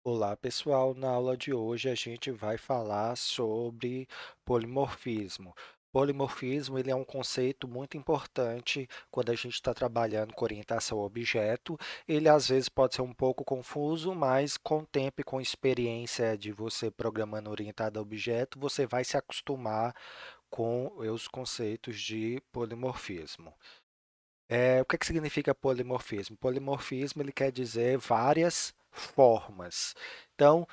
Olá, pessoal. Na aula de hoje a gente vai falar sobre polimorfismo. Polimorfismo ele é um conceito muito importante quando a gente está trabalhando com orientação a objeto. Ele às vezes pode ser um pouco confuso, mas com o tempo e com experiência de você programando orientado a objeto, você vai se acostumar com os conceitos de polimorfismo. O que significa polimorfismo? Polimorfismo ele quer dizer várias formas. Então,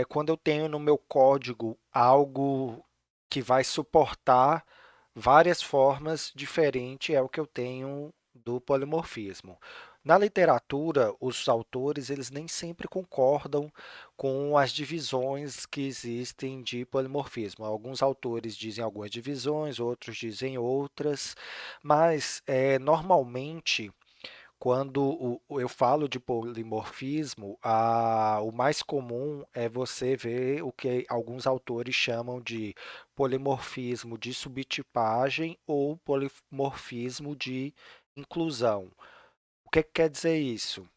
quando eu tenho no meu código algo que vai suportar várias formas diferentes, é o que eu tenho do polimorfismo. Na literatura, os autores eles nem sempre concordam com as divisões que existem de polimorfismo. Alguns autores dizem algumas divisões, outros dizem outras. Mas, normalmente, quando eu falo de polimorfismo, o mais comum é você ver o que alguns autores chamam de polimorfismo de subtipagem ou polimorfismo de inclusão. O que quer dizer isso?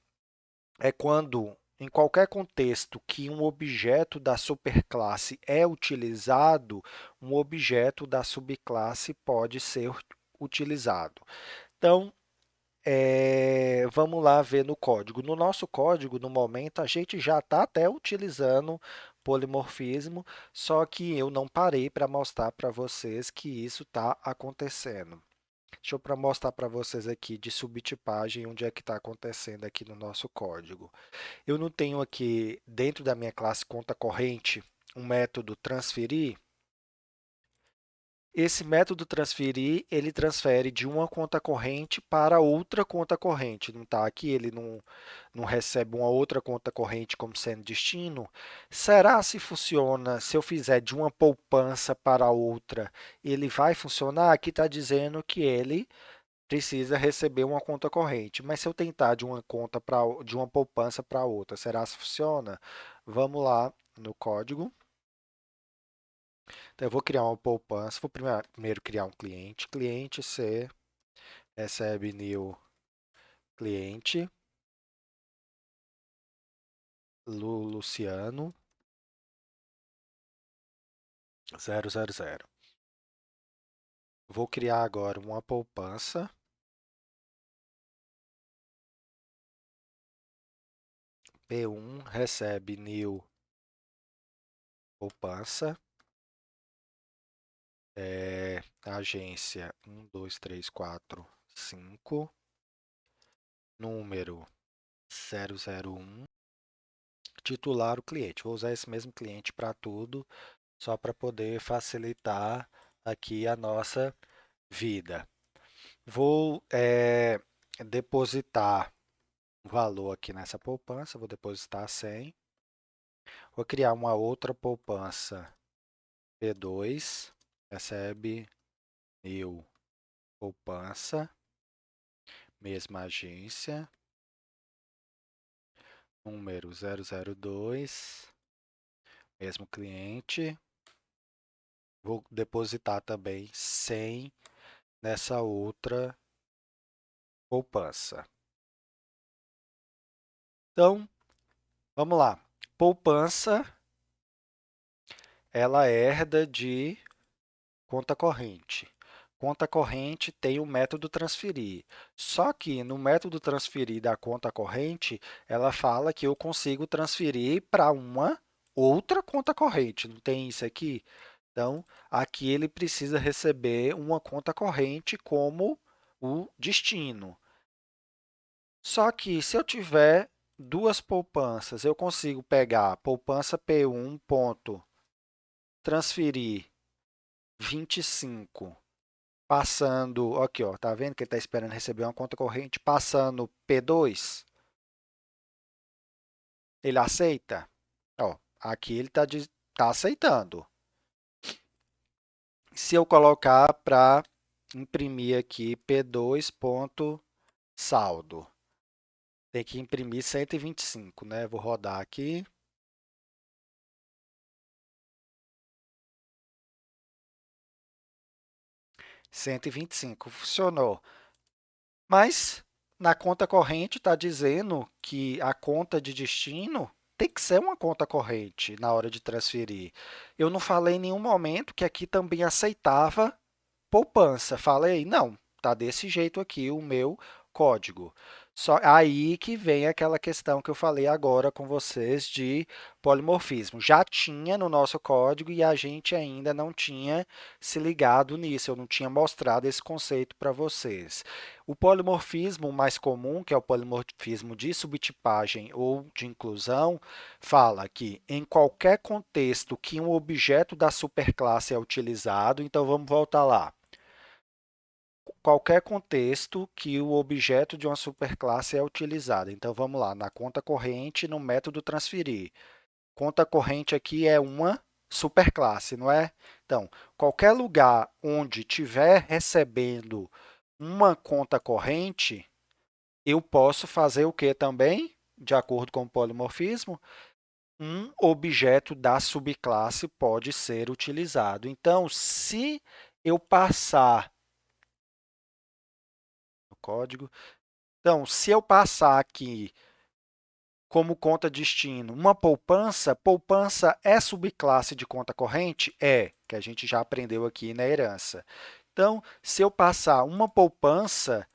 É quando, em qualquer contexto que um objeto da superclasse é utilizado, um objeto da subclasse pode ser utilizado. Então, vamos lá ver no código. No nosso código, no momento, a gente já está até utilizando polimorfismo, só que eu não parei para mostrar para vocês que isso está acontecendo. Deixa eu mostrar para vocês aqui de subtipagem onde é que está acontecendo aqui no nosso código. Eu não tenho aqui dentro da minha classe conta corrente um método transferir. Esse método transferir, ele transfere de uma conta corrente para outra conta corrente. Não está aqui, ele não recebe uma outra conta corrente como sendo destino. Será se funciona, se eu fizer de uma poupança para outra, ele vai funcionar? Aqui está dizendo que ele precisa receber uma conta corrente. Mas se eu tentar de uma conta para de uma poupança para outra, será se funciona? Vamos lá no código. Então, eu vou criar uma poupança. Vou primeiro criar um cliente. Cliente C recebe new cliente Luciano 000. Vou criar agora uma poupança. P1 recebe new poupança. Agência 12345. Número 001. Titular o cliente. Vou usar esse mesmo cliente para tudo, só para poder facilitar aqui a nossa vida. Vou depositar um valor aqui nessa poupança, vou depositar 100. Vou criar uma outra poupança P2, recebe new poupança, mesma agência, número 002, mesmo cliente. Vou depositar também 100 nessa outra poupança. Então, vamos lá. Poupança, ela herda de conta corrente. Conta corrente tem o método transferir. Só que no método transferir da conta corrente, ela fala que eu consigo transferir para uma outra conta corrente. Não tem isso aqui? Então, aqui ele precisa receber uma conta corrente como o destino. Só que se eu tiver duas poupanças, eu consigo pegar a poupança P1 ponto transferir 25, passando, aqui ó, tá vendo que ele está esperando receber uma conta corrente, passando P2, ele aceita? Ó, aqui ele tá aceitando. Se eu colocar para imprimir aqui P2 ponto saldo, tem que imprimir 125, né? Vou rodar aqui. 125, funcionou. Mas na conta corrente está dizendo que a conta de destino tem que ser uma conta corrente na hora de transferir. Eu não falei em nenhum momento que aqui também aceitava poupança. Falei, não, tá desse jeito aqui o meu código. Só aí que vem aquela questão que eu falei agora com vocês de polimorfismo. Já tinha no nosso código e a gente ainda não tinha se ligado nisso, eu não tinha mostrado esse conceito para vocês. O polimorfismo mais comum, que é o polimorfismo de subtipagem ou de inclusão, fala que em qualquer contexto que um objeto da superclasse é utilizado, então vamos voltar lá. Qualquer contexto que o objeto de uma superclasse é utilizado. Então vamos lá, na conta corrente, no método transferir. Conta corrente aqui é uma superclasse, não é? Então, qualquer lugar onde estiver recebendo uma conta corrente, eu posso fazer o que também? De acordo com o polimorfismo, um objeto da subclasse pode ser utilizado. Então, se eu passar no código, então, se eu passar aqui como conta destino uma poupança, poupança é subclasse de conta corrente? É, que a gente já aprendeu aqui na herança. Então, se eu passar uma poupança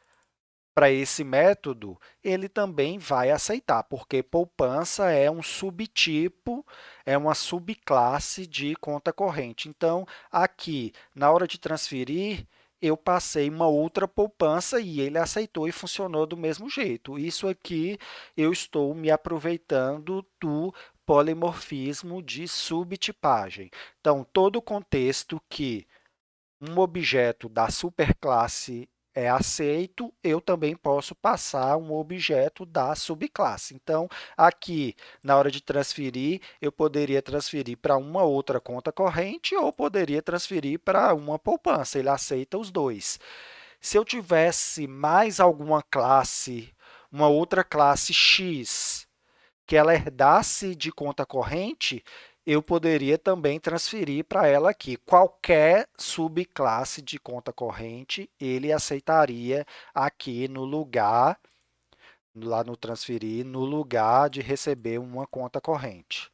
para esse método, ele também vai aceitar, porque poupança é um subtipo, é uma subclasse de conta corrente. Então, aqui, na hora de transferir, eu passei uma outra poupança e ele aceitou e funcionou do mesmo jeito. Isso aqui eu estou me aproveitando do polimorfismo de subtipagem. Então, todo contexto que um objeto da superclasse é aceito, eu também posso passar um objeto da subclasse. Então, aqui, na hora de transferir, eu poderia transferir para uma outra conta corrente ou poderia transferir para uma poupança. Ele aceita os dois. Se eu tivesse mais alguma classe, uma outra classe X, que ela herdasse de conta corrente, eu poderia também transferir para ela aqui. Qualquer subclasse de conta corrente, ele aceitaria aqui no lugar, lá no transferir, no lugar de receber uma conta corrente.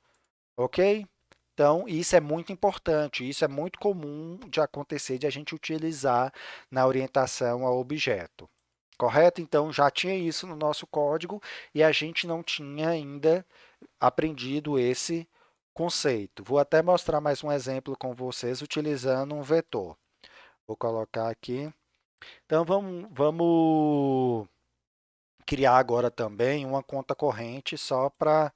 Ok? Então, isso é muito importante, isso é muito comum de acontecer, de a gente utilizar na orientação ao objeto. Correto? Então, já tinha isso no nosso código e a gente não tinha ainda aprendido esse conceito. Vou até mostrar mais um exemplo com vocês utilizando um vetor. Vou colocar aqui. Então, vamos criar agora também uma conta corrente só para...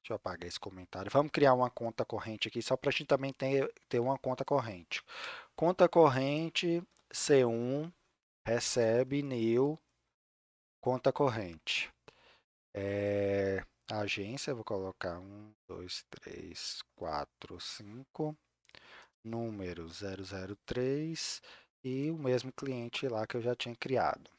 Deixa eu apagar esse comentário. Vamos criar uma conta corrente aqui só para a gente também ter uma conta corrente. Conta corrente C1 recebe new conta corrente. Agência, vou colocar 1, 2, 3, 4, 5, número 003 e o mesmo cliente lá que eu já tinha criado.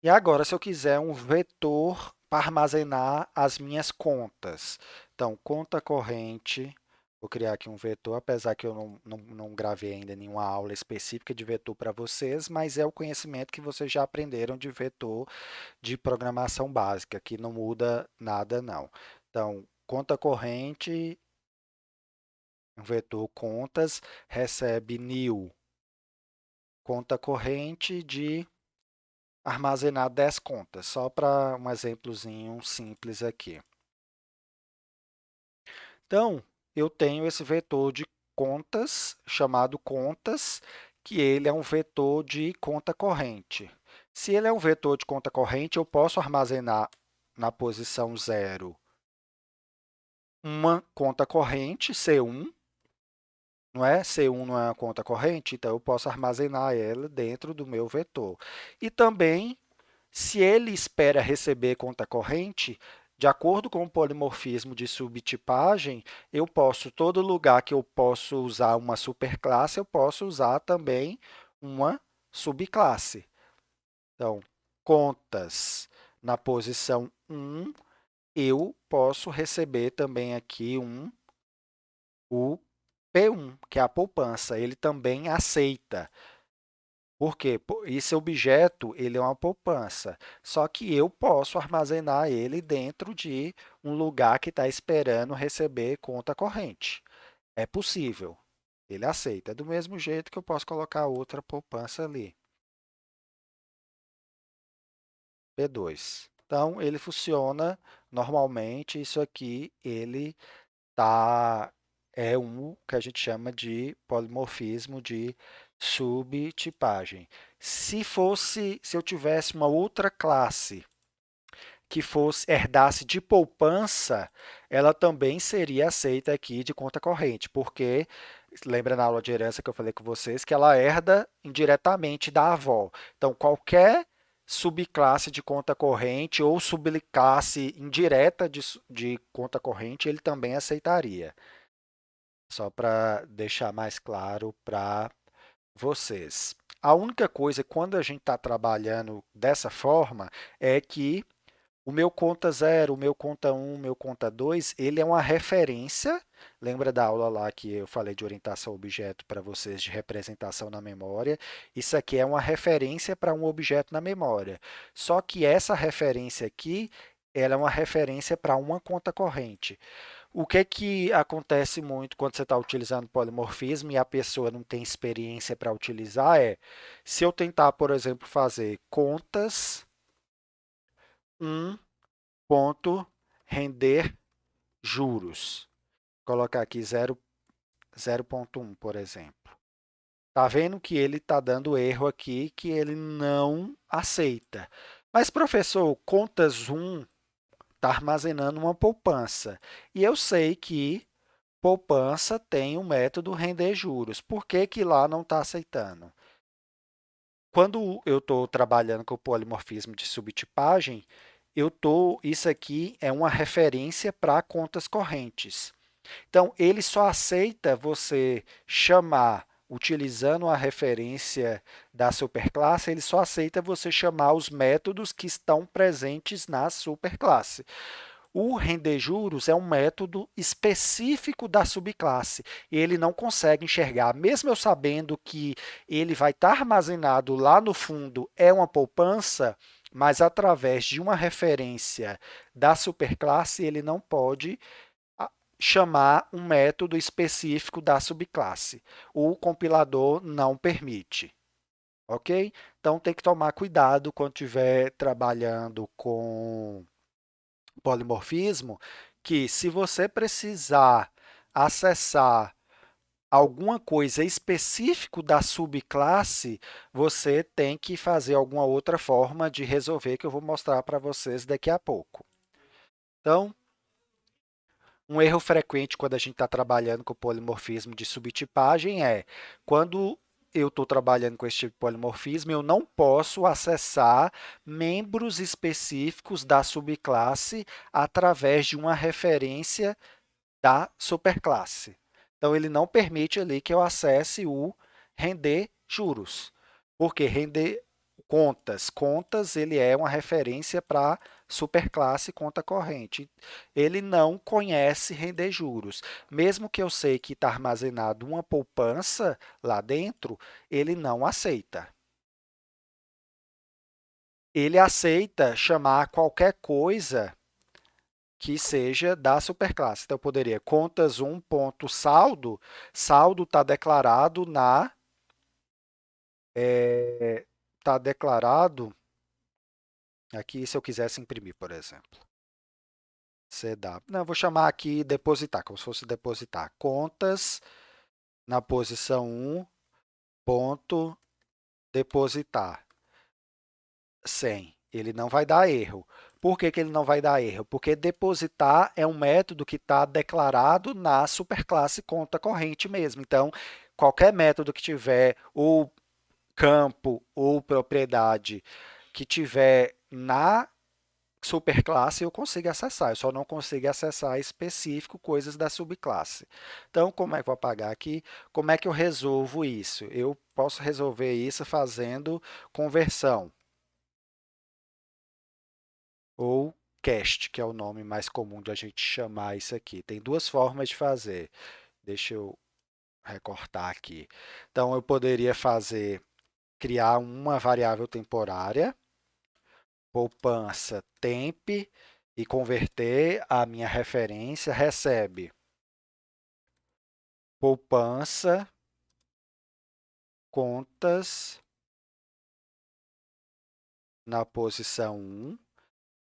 E agora, se eu quiser um vetor para armazenar as minhas contas. Então, conta corrente, vou criar aqui um vetor, apesar que eu não gravei ainda nenhuma aula específica de vetor para vocês, mas é o conhecimento que vocês já aprenderam de vetor de programação básica, que não muda nada, não. Então, conta corrente, um vetor contas, recebe new, conta corrente de armazenar 10 contas, só para um exemplozinho simples aqui. Então, eu tenho esse vetor de contas, chamado contas, que ele é um vetor de conta corrente. Se ele é um vetor de conta corrente, eu posso armazenar na posição 0 uma conta corrente, C1, não é? C1 não é uma conta corrente, então eu posso armazenar ela dentro do meu vetor. E também, se ele espera receber conta corrente, de acordo com o polimorfismo de subtipagem, eu posso, todo lugar que eu posso usar uma superclasse, eu posso usar também uma subclasse. Então, contas na posição 1, eu posso receber também aqui o P1, que é a poupança. Ele também aceita. Por quê? Esse objeto, ele é uma poupança, só que eu posso armazenar ele dentro de um lugar que está esperando receber conta corrente. É possível, ele aceita. É do mesmo jeito que eu posso colocar outra poupança ali, P2. Então, ele funciona normalmente, isso aqui, ele tá, é um que a gente chama de polimorfismo de subtipagem. Se eu tivesse uma outra classe que fosse herdasse de poupança, ela também seria aceita aqui de conta corrente, porque lembra na aula de herança que eu falei com vocês que ela herda indiretamente da avó. Então, qualquer subclasse de conta corrente ou subclasse indireta de conta corrente, ele também aceitaria. Só para deixar mais claro para vocês. A única coisa, quando a gente está trabalhando dessa forma, é que o meu conta zero, o meu conta um, o meu conta 2, ele é uma referência. Lembra da aula lá que eu falei de orientação a objeto para vocês de representação na memória? Isso aqui é uma referência para um objeto na memória. Só que essa referência aqui, ela é uma referência para uma conta corrente. O que é que acontece muito quando você está utilizando polimorfismo e a pessoa não tem experiência para utilizar é, se eu tentar, por exemplo, fazer contas um ponto render juros. Colocar aqui 0,1, por exemplo. Tá vendo que ele está dando erro aqui que ele não aceita. Mas, professor, contas um está armazenando uma poupança. E eu sei que poupança tem o método render juros. Por que que lá não está aceitando? Quando eu estou trabalhando com o polimorfismo de subtipagem, isso aqui é uma referência para contas correntes. Então, ele só aceita você chamar, utilizando a referência da superclasse, ele só aceita você chamar os métodos que estão presentes na superclasse. O render juros é um método específico da subclasse e ele não consegue enxergar, mesmo eu sabendo que ele vai estar armazenado lá no fundo, é uma poupança, mas através de uma referência da superclasse, ele não pode chamar um método específico da subclasse. O compilador não permite. Ok? Então tem que tomar cuidado quando estiver trabalhando com polimorfismo, que se você precisar acessar alguma coisa específico da subclasse, você tem que fazer alguma outra forma de resolver que eu vou mostrar para vocês daqui a pouco. Então, um erro frequente quando a gente está trabalhando com polimorfismo de subtipagem é quando eu estou trabalhando com esse tipo de polimorfismo, eu não posso acessar membros específicos da subclasse através de uma referência da superclasse. Então, ele não permite ali que eu acesse o render juros, porque render contas, ele é uma referência para superclasse conta corrente. Ele não conhece render juros. Mesmo que eu sei que está armazenado uma poupança lá dentro, ele não aceita. Ele aceita chamar qualquer coisa que seja da superclasse. Então, eu poderia contas 1 ponto saldo, saldo está declarado tá declarado aqui se eu quisesse imprimir, por exemplo. CW. Não, eu vou chamar aqui depositar, como se fosse depositar. Contas na posição 1, ponto depositar 100. Ele não vai dar erro. Por que que ele não vai dar erro? Porque depositar é um método que está declarado na superclasse conta corrente mesmo. Então, qualquer método que tiver ou campo ou propriedade que tiver na superclasse, eu consigo acessar. Eu só não consigo acessar específico coisas da subclasse. Então, como é que eu vou apagar aqui? Como é que eu resolvo isso? Eu posso resolver isso fazendo conversão ou cast, que é o nome mais comum de a gente chamar isso aqui. Tem duas formas de fazer. Deixa eu recortar aqui. Então, eu poderia fazer criar uma variável temporária, poupança temp, e converter a minha referência, recebe poupança, contas na posição 1.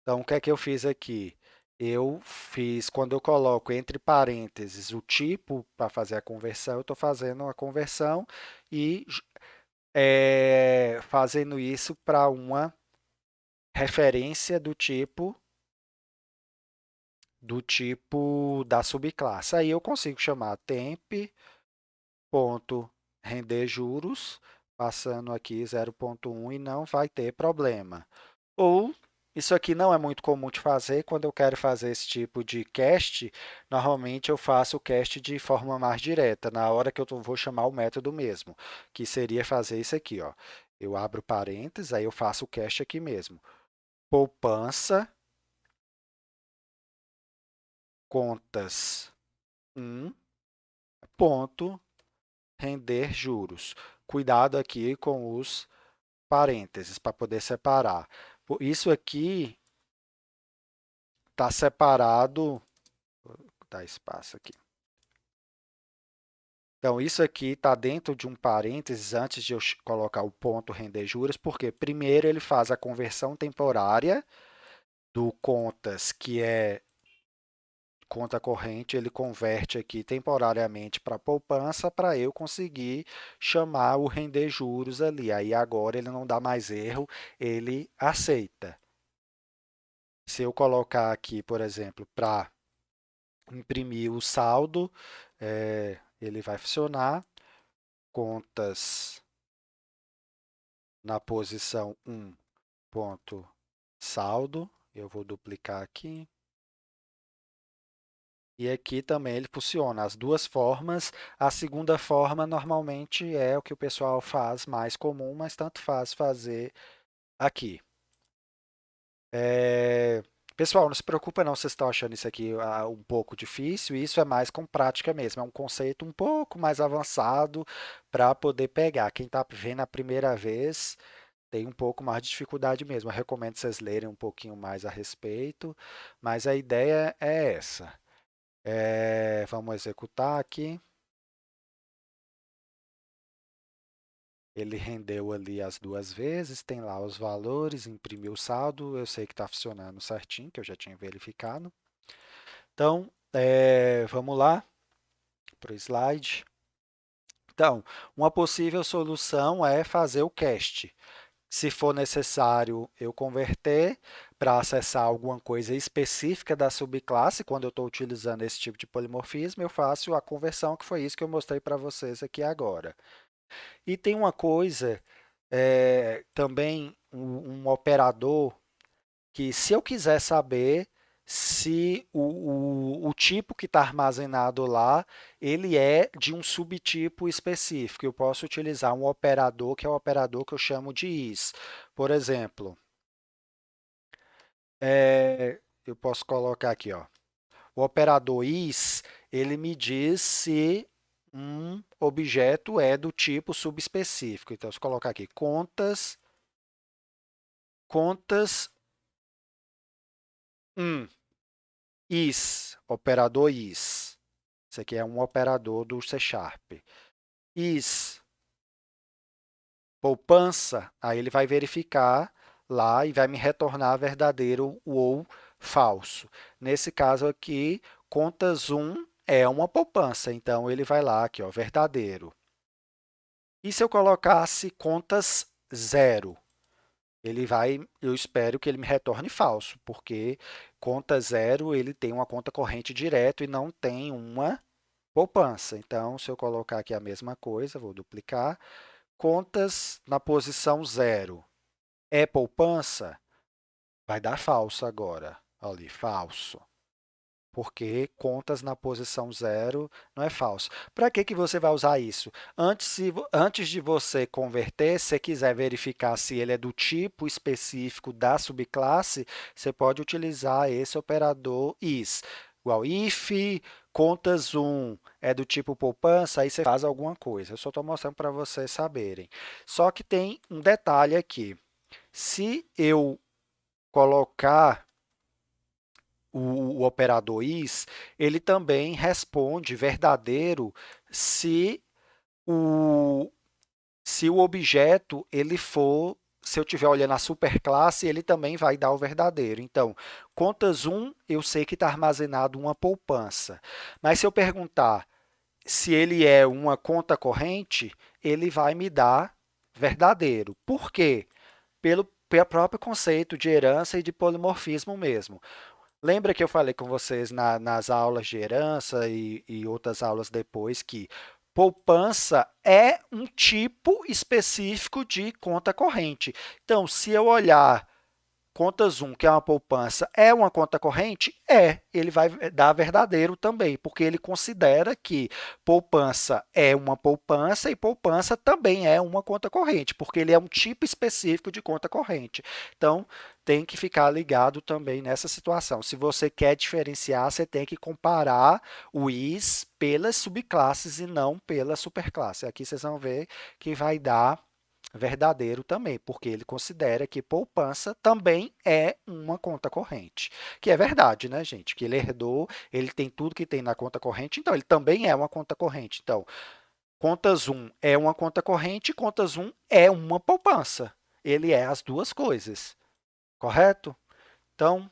Então, o que é que eu fiz aqui? Eu fiz, quando eu coloco entre parênteses o tipo para fazer a conversão, eu estou fazendo a conversão e fazendo isso para uma referência do tipo da subclasse. Aí eu consigo chamar temp.render juros, passando aqui 0,1 e não vai ter problema. Ou isso aqui não é muito comum de fazer. Quando eu quero fazer esse tipo de cast, normalmente eu faço o cast de forma mais direta, na hora que eu vou chamar o método mesmo, que seria fazer isso aqui, ó. Eu abro parênteses, aí eu faço o cast aqui mesmo. Poupança, contas 1, ponto, render juros. Cuidado aqui com os parênteses para poder separar. Isso aqui está separado, vou dar espaço aqui. Então, isso aqui está dentro de um parênteses antes de eu colocar o ponto render juros, porque primeiro ele faz a conversão temporária do contas, que é conta corrente, ele converte aqui temporariamente para poupança para eu conseguir chamar o render juros ali. Aí agora ele não dá mais erro, ele aceita. Se eu colocar aqui, por exemplo, para imprimir o saldo, ele vai funcionar. Contas na posição 1, ponto saldo. Eu vou duplicar aqui. E aqui também ele funciona as duas formas. A segunda forma normalmente é o que o pessoal faz mais comum, mas tanto faz fazer aqui. Pessoal, não se preocupa não se vocês estão achando isso aqui um pouco difícil. Isso é mais com prática mesmo. É um conceito um pouco mais avançado para poder pegar. Quem está vendo a primeira vez tem um pouco mais de dificuldade mesmo. Eu recomendo vocês lerem um pouquinho mais a respeito, mas a ideia é essa. Vamos executar aqui. Ele rendeu ali as duas vezes, tem lá os valores, imprimiu o saldo. Eu sei que está funcionando certinho, que eu já tinha verificado. Então, vamos lá para o slide. Então, uma possível solução é fazer o cast. Se for necessário eu converter para acessar alguma coisa específica da subclasse, quando eu estou utilizando esse tipo de polimorfismo, eu faço a conversão, que foi isso que eu mostrei para vocês aqui agora. E tem uma coisa, também um operador, que se eu quiser saber se o tipo que está armazenado lá, ele é de um subtipo específico. Eu posso utilizar um operador, que é o operador que eu chamo de is. Por exemplo, eu posso colocar aqui, ó, o operador is, ele me diz se um objeto é do tipo subespecífico. Então, se eu colocar aqui contas 1, operador is. Isso aqui é um operador do C Sharp. Is poupança, aí ele vai verificar lá e vai me retornar verdadeiro ou falso. Nesse caso aqui, contas 1 é uma poupança, então ele vai lá aqui, ó, verdadeiro. E se eu colocasse contas 0? Eu espero que ele me retorne falso, porque conta 0 ele tem uma conta corrente direto e não tem uma poupança. Então, se eu colocar aqui a mesma coisa, vou duplicar, contas na posição 0 é poupança? Vai dar falso agora. Ali, falso. Porque contas na posição 0 não é falso. Para que que você vai usar isso? Antes de você converter, se você quiser verificar se ele é do tipo específico da subclasse, você pode utilizar esse operador is. Igual if contas um é do tipo poupança, aí você faz alguma coisa. Eu só estou mostrando para vocês saberem. Só que tem um detalhe aqui. Se eu colocar o operador is, ele também responde verdadeiro se o, se o objeto ele for, se eu estiver olhando a superclasse, ele também vai dar o verdadeiro. Então, contas um eu sei que está armazenado uma poupança. Mas se eu perguntar se ele é uma conta corrente, ele vai me dar verdadeiro. Por quê? Pelo próprio conceito de herança e de polimorfismo mesmo. Lembra que eu falei com vocês nas aulas de herança e outras aulas depois que poupança é um tipo específico de conta corrente. Então, se eu olhar contas um, que é uma poupança, é uma conta corrente? É, ele vai dar verdadeiro também, porque ele considera que poupança é uma poupança e poupança também é uma conta corrente, porque ele é um tipo específico de conta corrente. Então, tem que ficar ligado também nessa situação. Se você quer diferenciar, você tem que comparar o IS pelas subclasses e não pela superclasse. Aqui vocês vão ver que vai dar verdadeiro também, porque ele considera que poupança também é uma conta corrente. Que é verdade, né, gente? Que ele herdou, ele tem tudo que tem na conta corrente, então ele também é uma conta corrente. Então, contas um é uma conta corrente, contas um é uma poupança. Ele é as duas coisas, correto? Então,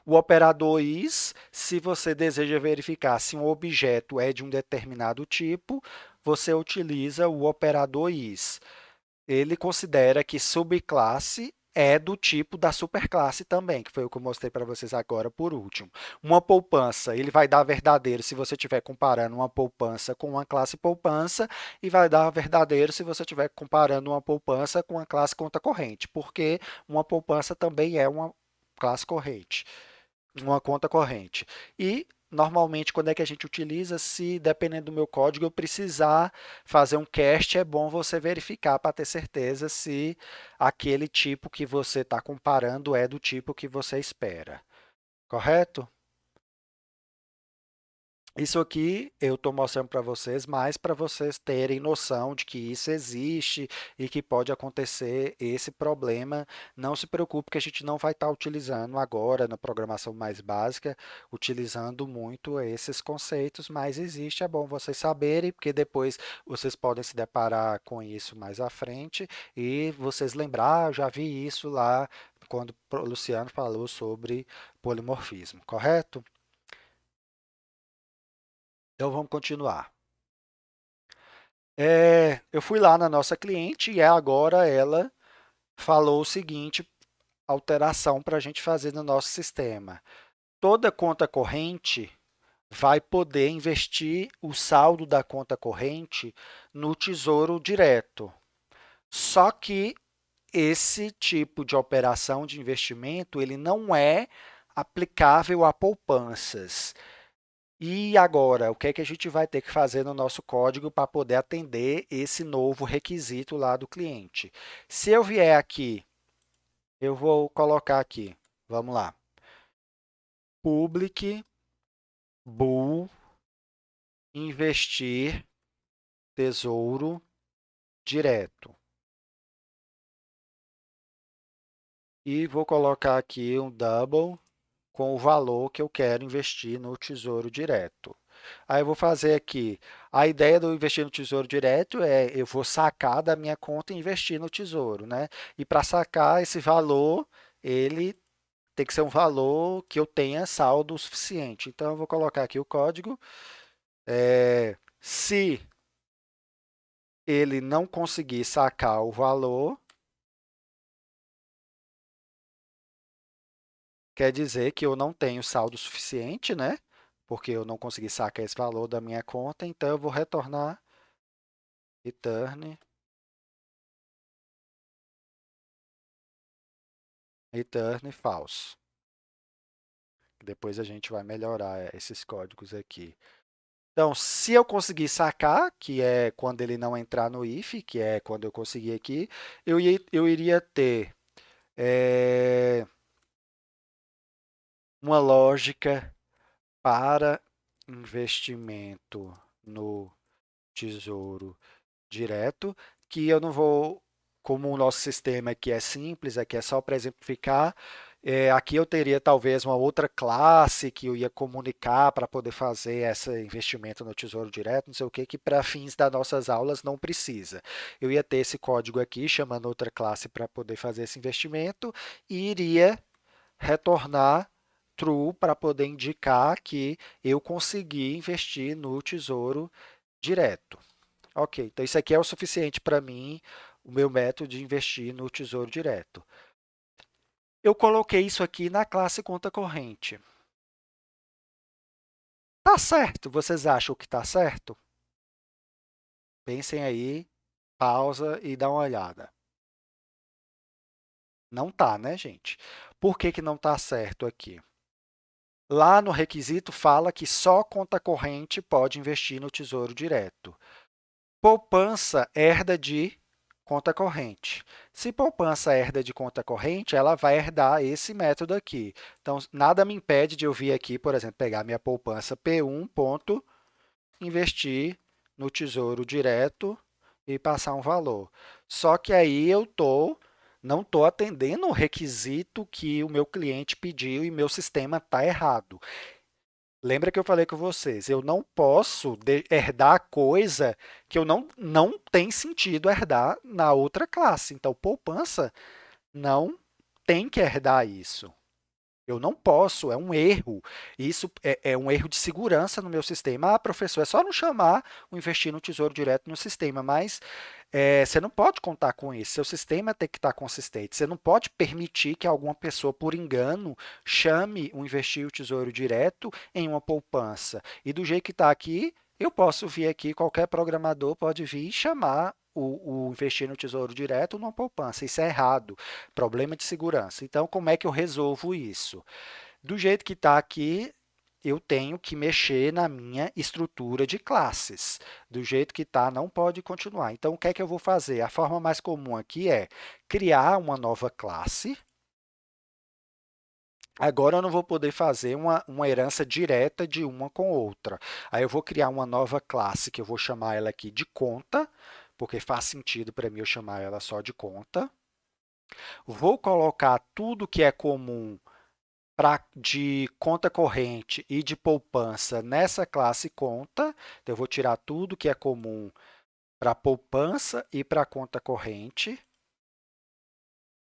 o operador is, se você deseja verificar se um objeto é de um determinado tipo, você utiliza o operador is. Ele considera que subclasse é do tipo da superclasse também, que foi o que eu mostrei para vocês agora por último. Uma poupança, ele vai dar verdadeiro se você estiver comparando uma poupança com uma classe poupança e vai dar verdadeiro se você estiver comparando uma poupança com uma classe conta corrente, porque uma poupança também é uma classe corrente, uma conta corrente. E normalmente, quando é que a gente utiliza? Se, dependendo do meu código, eu precisar fazer um cast, é bom você verificar para ter certeza se aquele tipo que você está comparando é do tipo que você espera. Correto? Isso aqui eu estou mostrando para vocês, mais para vocês terem noção de que isso existe e que pode acontecer esse problema. Não se preocupe que a gente não vai estar utilizando agora na programação mais básica, utilizando muito esses conceitos, mas existe, é bom vocês saberem, porque depois vocês podem se deparar com isso mais à frente e vocês lembrar, eu já vi isso lá quando o Luciano falou sobre polimorfismo, correto? Então vamos continuar. Eu fui lá na nossa cliente e agora ela falou o seguinte alteração para a gente fazer no nosso sistema. Toda conta corrente vai poder investir o saldo da conta corrente no Tesouro Direto. Só que esse tipo de operação de investimento ele não é aplicável a poupanças. E agora, o que é que a gente vai ter que fazer no nosso código para poder atender esse novo requisito lá do cliente? Se eu vier aqui, eu vou colocar aqui, vamos lá, public bool investir tesouro direto. E vou colocar aqui um double com o valor que eu quero investir no Tesouro Direto. Aí eu vou fazer aqui, a ideia do investir no Tesouro Direto é eu vou sacar da minha conta e investir no Tesouro, né? E para sacar esse valor, ele tem que ser um valor que eu tenha saldo suficiente. Então eu vou colocar aqui o código. Se ele não conseguir sacar o valor, quer dizer que eu não tenho saldo suficiente, né? Porque eu não consegui sacar esse valor da minha conta, então eu vou retornar return, return false. Depois a gente vai melhorar esses códigos aqui. Então, se eu conseguir sacar, que é quando ele não entrar no if, que é quando eu conseguir aqui, eu iria ter é, uma lógica para investimento no Tesouro Direto, que eu não vou, como o nosso sistema aqui é simples, aqui é só para exemplificar, aqui eu teria talvez uma outra classe que eu ia comunicar para poder fazer esse investimento no Tesouro Direto, não sei o que, que para fins das nossas aulas não precisa. Eu ia ter esse código aqui, chamando outra classe para poder fazer esse investimento, e iria retornar true para poder indicar que eu consegui investir no Tesouro Direto. Ok, então isso aqui é o suficiente para mim, o meu método de investir no Tesouro Direto. Eu coloquei isso aqui na classe conta corrente. Tá certo? Vocês acham que tá certo? Pensem aí, pausa e dá uma olhada. Não tá, né, gente? Por que que não tá certo aqui? Lá no requisito fala que só conta corrente pode investir no Tesouro Direto. Poupança herda de conta corrente. Se poupança herda de conta corrente, ela vai herdar esse método aqui. Então, nada me impede de eu vir aqui, por exemplo, pegar minha poupança P1, ponto, investir no Tesouro Direto e passar um valor. Só que aí não estou atendendo o requisito que o meu cliente pediu e meu sistema está errado. Lembra que eu falei com vocês, eu não posso herdar coisa que eu não tem sentido herdar na outra classe. Então, poupança não tem que herdar isso. Eu não posso, é um erro. Isso é um erro de segurança no meu sistema. Ah, professor, é só não chamar o investir no Tesouro Direto no sistema, mas você não pode contar com isso. Seu sistema tem que estar consistente. Você não pode permitir que alguma pessoa, por engano, chame o investir o Tesouro Direto em uma poupança. E do jeito que está aqui, eu posso vir aqui, qualquer programador pode vir e chamar o investir no Tesouro Direto numa poupança. Isso é errado. Problema de segurança. Então, como é que eu resolvo isso? Do jeito que está aqui, eu tenho que mexer na minha estrutura de classes. Do jeito que está, não pode continuar. Então, o que é que eu vou fazer? A forma mais comum aqui é criar uma nova classe. Agora eu não vou poder fazer uma herança direta de uma com outra. Aí eu vou criar uma nova classe que eu vou chamar ela aqui de conta, porque faz sentido para mim eu chamar ela só de conta. Vou colocar tudo que é comum de conta corrente e de poupança nessa classe conta. Então, eu vou tirar tudo que é comum para poupança e para conta corrente,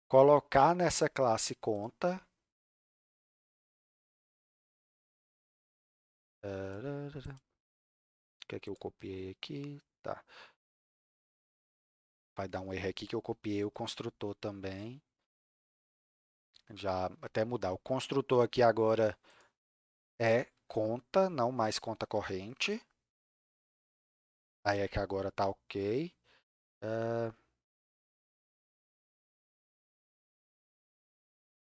colocar nessa classe conta. O que é que eu copiei aqui? Tá. Vai dar um erro aqui que eu copiei o construtor também. Já até mudar. O construtor aqui agora é conta, não mais conta corrente. Aí é que agora tá ok.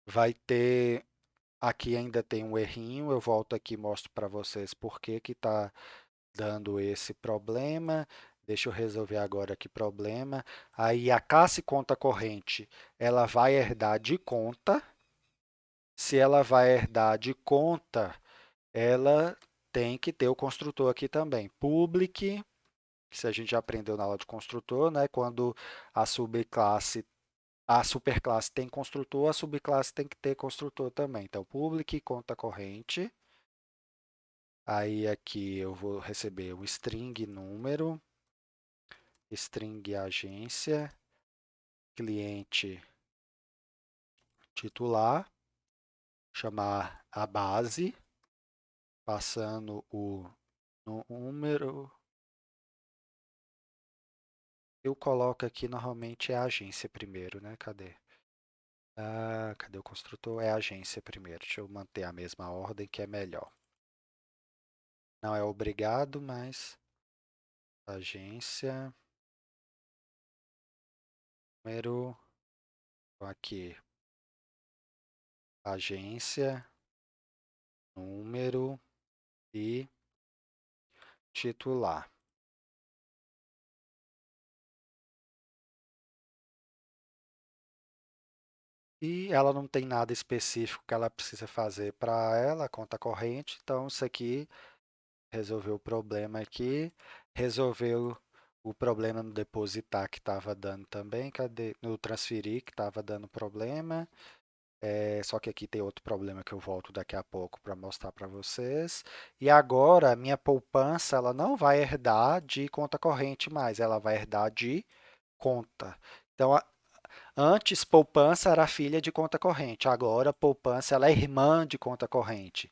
Vai ter aqui ainda tem um errinho, eu volto aqui e mostro para vocês por que que está dando esse problema. Deixa eu resolver agora que problema. Aí a classe conta corrente, ela vai herdar de conta. Se ela vai herdar de conta, ela tem que ter o construtor aqui também. Public, que se a gente já aprendeu na aula de construtor, né? Quando a subclasse a superclasse tem construtor, a subclasse tem que ter construtor também. Então, public conta corrente. Aí aqui eu vou receber o string número, string agência, cliente titular, chamar a base, passando o número. Eu coloco aqui normalmente é a agência primeiro, né? Cadê? Ah, cadê o construtor? É a agência primeiro. Deixa eu manter a mesma ordem que é melhor. Não é obrigado, mas agência, número, aqui, agência, número e titular. e ela não tem nada específico que ela precisa fazer para ela, a conta corrente, então isso aqui resolveu o problema aqui, resolveu o problema no depositar que estava dando também, cadê? No transferir que estava dando problema. Só que aqui tem outro problema que eu volto daqui a pouco para mostrar para vocês. E agora, a minha poupança, ela não vai herdar de conta corrente mais, ela vai herdar de conta. Então, antes, poupança era filha de conta corrente, agora, poupança ela é irmã de conta corrente.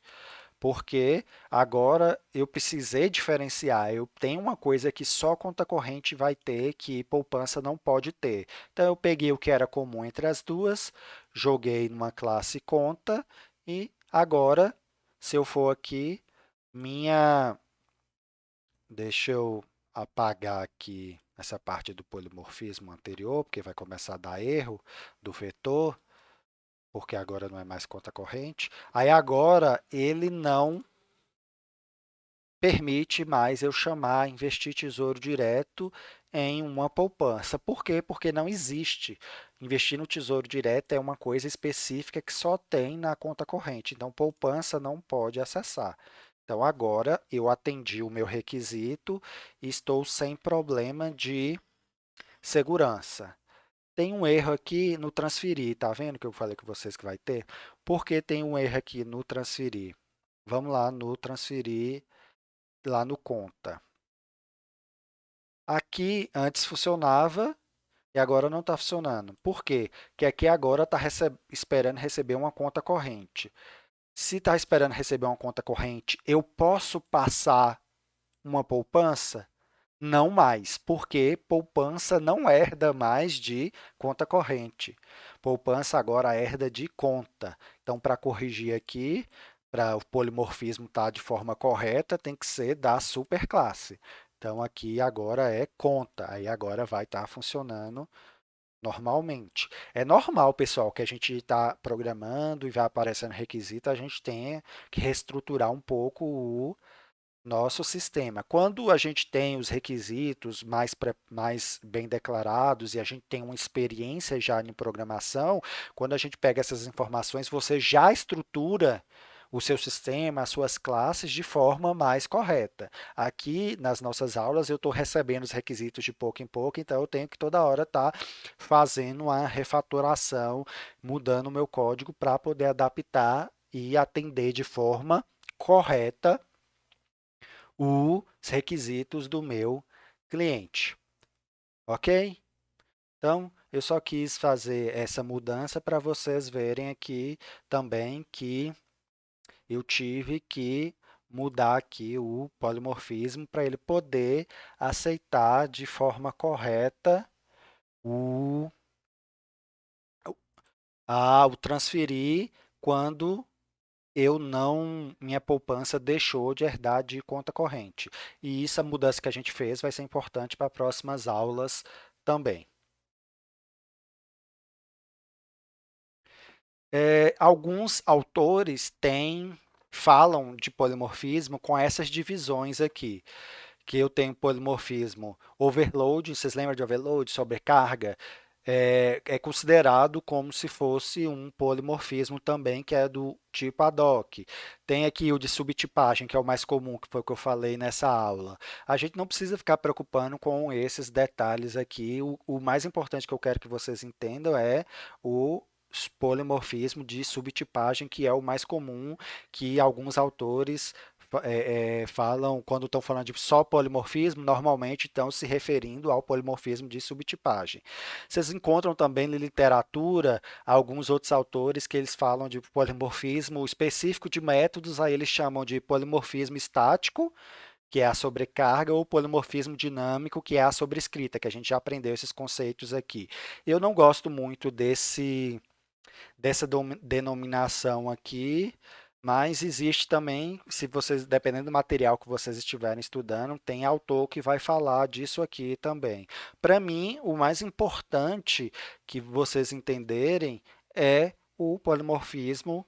Porque agora eu precisei diferenciar. Eu tenho uma coisa que só conta corrente vai ter, que poupança não pode ter. Então eu peguei o que era comum entre as duas, joguei numa classe conta e agora, se eu for aqui, minha. Deixa eu apagar aqui essa parte do polimorfismo anterior, porque vai começar a dar erro do vetor, porque agora não é mais conta corrente. Aí agora ele não permite mais eu chamar investir tesouro direto em uma poupança. Por quê? Porque não existe. Investir no tesouro direto é uma coisa específica que só tem na conta corrente. Então, poupança não pode acessar. Então, agora eu atendi o meu requisito e estou sem problema de segurança. Tem um erro aqui no transferir, tá vendo que eu falei com vocês que vai ter? Por que tem um erro aqui no transferir? Vamos lá no transferir lá no conta. Aqui antes funcionava e agora não está funcionando. Por quê? Porque aqui agora está esperando receber uma conta corrente. Se está esperando receber uma conta corrente, eu posso passar uma poupança? Não mais, porque poupança não herda mais de conta corrente. Poupança agora herda de conta. Então, para corrigir aqui, para o polimorfismo estar de forma correta, tem que ser da superclasse. Então, aqui agora é conta, aí agora vai estar funcionando normalmente. É normal, pessoal, que a gente está programando e vai aparecendo requisito, a gente tenha que reestruturar um pouco o nosso sistema. Quando a gente tem os requisitos mais bem declarados e a gente tem uma experiência já em programação, quando a gente pega essas informações, você já estrutura o seu sistema, as suas classes de forma mais correta. Aqui nas nossas aulas eu estou recebendo os requisitos de pouco em pouco, então eu tenho que toda hora estar fazendo uma refatoração, mudando o meu código para poder adaptar e atender de forma correta os requisitos do meu cliente, ok? Então, eu só quis fazer essa mudança para vocês verem aqui também que eu tive que mudar aqui o polimorfismo para ele poder aceitar de forma correta o, o transferir quando eu não, minha poupança deixou de herdar de conta corrente. E isso, a mudança que a gente fez, vai ser importante para próximas aulas também. Alguns autores falam de polimorfismo com essas divisões aqui, que eu tenho polimorfismo overload, vocês lembram de overload, sobrecarga? É considerado como se fosse um polimorfismo também, que é do tipo ad hoc. Tem aqui o de subtipagem, que é o mais comum, que foi o que eu falei nessa aula. A gente não precisa ficar preocupando com esses detalhes aqui. O mais importante que eu quero que vocês entendam é o polimorfismo de subtipagem, que é o mais comum, que alguns autores falam, quando estão falando de só polimorfismo, normalmente estão se referindo ao polimorfismo de subtipagem. Vocês encontram também na literatura alguns outros autores que eles falam de polimorfismo específico de métodos, aí eles chamam de polimorfismo estático, que é a sobrecarga, ou polimorfismo dinâmico, que é a sobrescrita, que a gente já aprendeu esses conceitos aqui. Eu não gosto muito dessa denominação aqui, mas existe também, se vocês, dependendo do material que vocês estiverem estudando, tem autor que vai falar disso aqui também. Para mim, o mais importante que vocês entenderem é o polimorfismo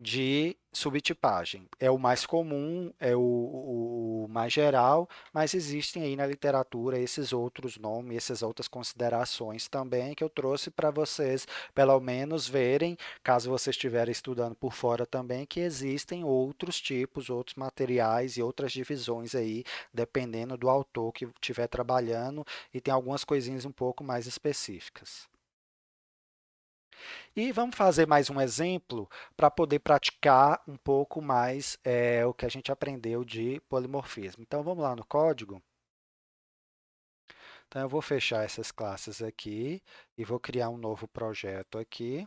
de subtipagem. É o mais comum, é o mais geral, mas existem aí na literatura esses outros nomes, essas outras considerações também que eu trouxe para vocês, pelo menos verem, caso vocês estiverem estudando por fora também, que existem outros tipos, outros materiais e outras divisões aí, dependendo do autor que estiver trabalhando, e tem algumas coisinhas um pouco mais específicas. E vamos fazer mais um exemplo para poder praticar um pouco mais o que a gente aprendeu de polimorfismo. Então vamos lá no código. Então eu vou fechar essas classes aqui e vou criar um novo projeto aqui.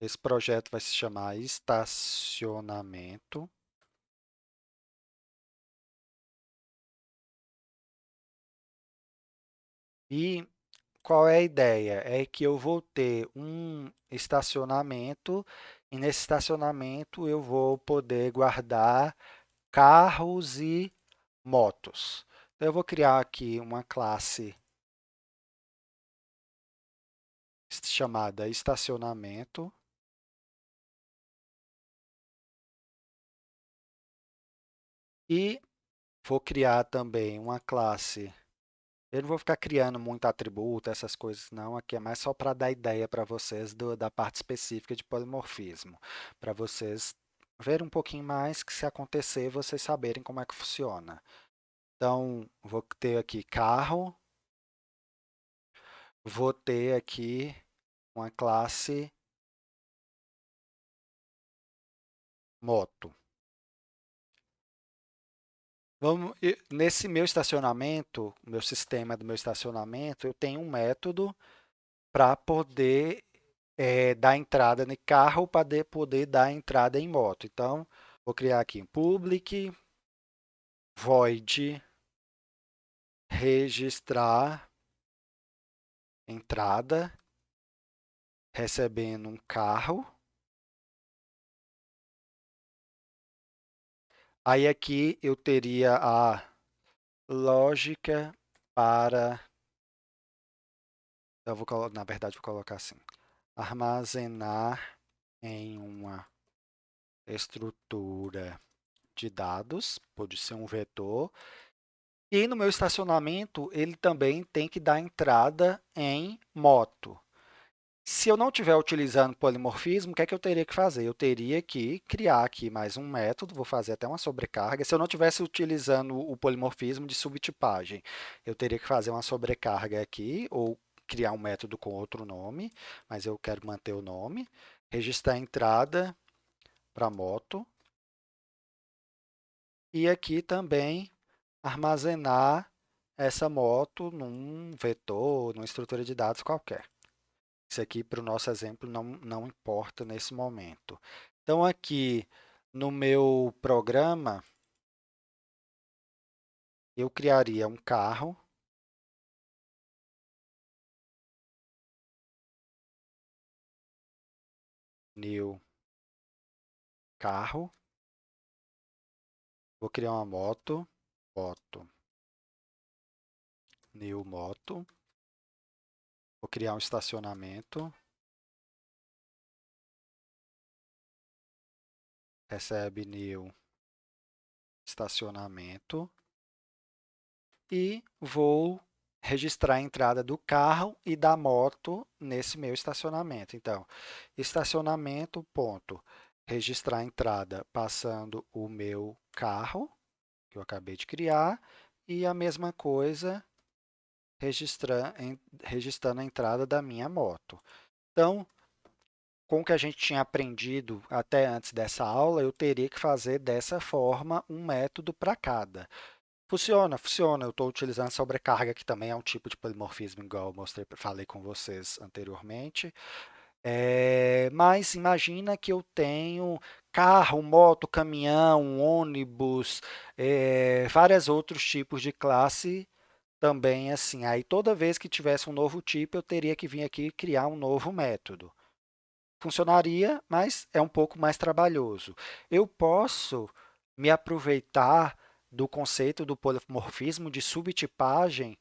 Esse projeto vai se chamar estacionamento. E qual é a ideia? É que eu vou ter um estacionamento e nesse estacionamento eu vou poder guardar carros e motos. Então, eu vou criar aqui uma classe chamada estacionamento e vou criar também uma classe. Eu não vou ficar criando muito atributo, essas coisas não, aqui é mais só para dar ideia para vocês da parte específica de polimorfismo, para vocês verem um pouquinho mais que se acontecer, vocês saberem como é que funciona. Então, vou ter aqui carro, vou ter aqui uma classe moto. Nesse meu estacionamento, meu sistema do meu estacionamento, eu tenho um método para poder dar entrada no carro, para poder dar entrada em moto. Então, vou criar aqui public void registrar entrada recebendo um carro. Aí aqui eu teria a lógica para, na verdade, vou colocar assim, armazenar em uma estrutura de dados, pode ser um vetor. E no meu estacionamento, ele também tem que dar entrada em moto. Se eu não estiver utilizando polimorfismo, o que é que eu teria que fazer? Eu teria que criar aqui mais um método, vou fazer até uma sobrecarga. Se eu não estivesse utilizando o polimorfismo de subtipagem, eu teria que fazer uma sobrecarga aqui, ou criar um método com outro nome, mas eu quero manter o nome. Registrar a entrada para moto. E aqui também armazenar essa moto num vetor, numa estrutura de dados qualquer. Isso aqui, para o nosso exemplo, não importa nesse momento. Então, aqui no meu programa, eu criaria um carro, new carro, vou criar uma moto, moto, new moto, vou criar um estacionamento, recebe new estacionamento, e vou registrar a entrada do carro e da moto nesse meu estacionamento. Então, estacionamento, ponto, registrar a entrada passando o meu carro, que eu acabei de criar, e a mesma coisa registrando a entrada da minha moto. Então, com o que a gente tinha aprendido até antes dessa aula, eu teria que fazer dessa forma um método para cada. Funciona, funciona. Eu estou utilizando sobrecarga, que também é um tipo de polimorfismo, igual eu mostrei, falei com vocês anteriormente. Mas imagina que eu tenho carro, moto, caminhão, ônibus, vários outros tipos de classe também assim. Aí toda vez que tivesse um novo tipo, eu teria que vir aqui e criar um novo método. Funcionaria, mas é um pouco mais trabalhoso. Eu posso me aproveitar do conceito do polimorfismo de subtipagem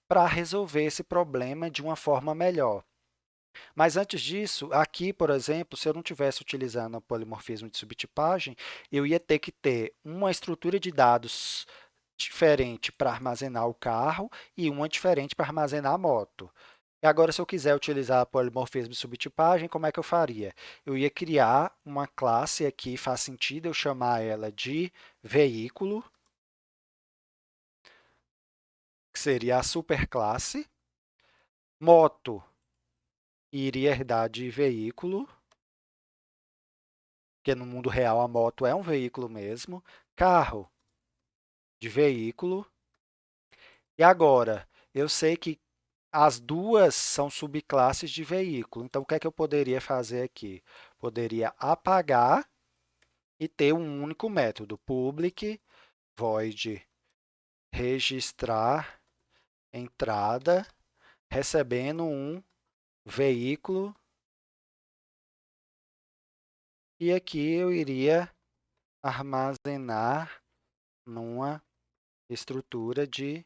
para resolver esse problema de uma forma melhor. Mas antes disso, aqui, por exemplo, se eu não estivesse utilizando o polimorfismo de subtipagem, eu ia ter que ter uma estrutura de dados diferente para armazenar o carro e uma diferente para armazenar a moto. E agora, se eu quiser utilizar polimorfismo de subtipagem, como é que eu faria? Eu ia criar uma classe aqui, faz sentido eu chamar ela de veículo, que seria a superclasse. Moto iria herdar de veículo, porque no mundo real a moto é um veículo mesmo. Carro de veículo. E agora, eu sei que as duas são subclasses de veículo. Então, o que é que eu poderia fazer aqui? Poderia apagar e ter um único método, public void registrar entrada recebendo um veículo e aqui eu iria armazenar numa estrutura de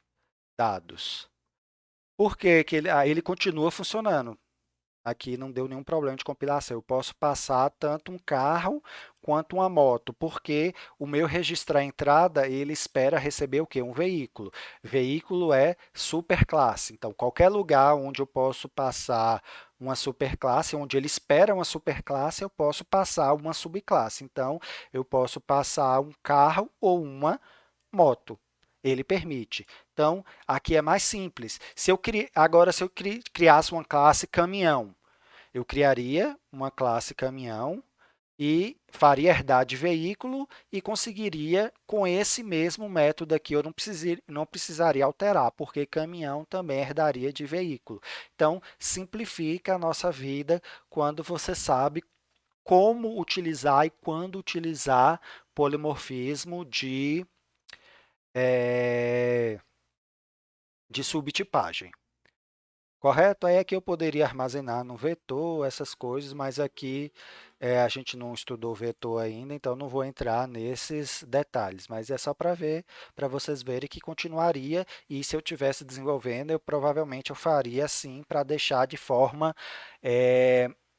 dados. Por que que ele continua funcionando? Aqui não deu nenhum problema de compilação. Eu posso passar tanto um carro quanto uma moto, porque o meu registrar entrada, ele espera receber o quê? Um veículo. Veículo é superclasse. Então, qualquer lugar onde eu posso passar uma superclasse, onde ele espera uma superclasse, eu posso passar uma subclasse. Então, eu posso passar um carro ou uma moto. Ele permite. Então, aqui é mais simples. Agora, se eu criasse uma classe caminhão, eu criaria uma classe caminhão e faria herdar de veículo e conseguiria, com esse mesmo método aqui, eu não precisaria alterar, porque caminhão também herdaria de veículo. Então, simplifica a nossa vida quando você sabe como utilizar e quando utilizar polimorfismo eh, de subtipagem. Correto? Aí aqui eu poderia armazenar no vetor, essas coisas, mas aqui a gente não estudou vetor ainda, então não vou entrar nesses detalhes. Mas é só para ver, para vocês verem que continuaria, e se eu tivesse desenvolvendo, eu provavelmente eu faria assim para deixar de forma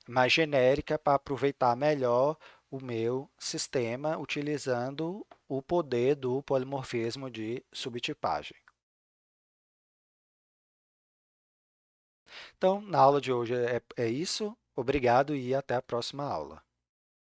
mais genérica para aproveitar melhor o meu sistema utilizando o poder do polimorfismo de subtipagem. Então, na aula de hoje é isso. Obrigado e até a próxima aula.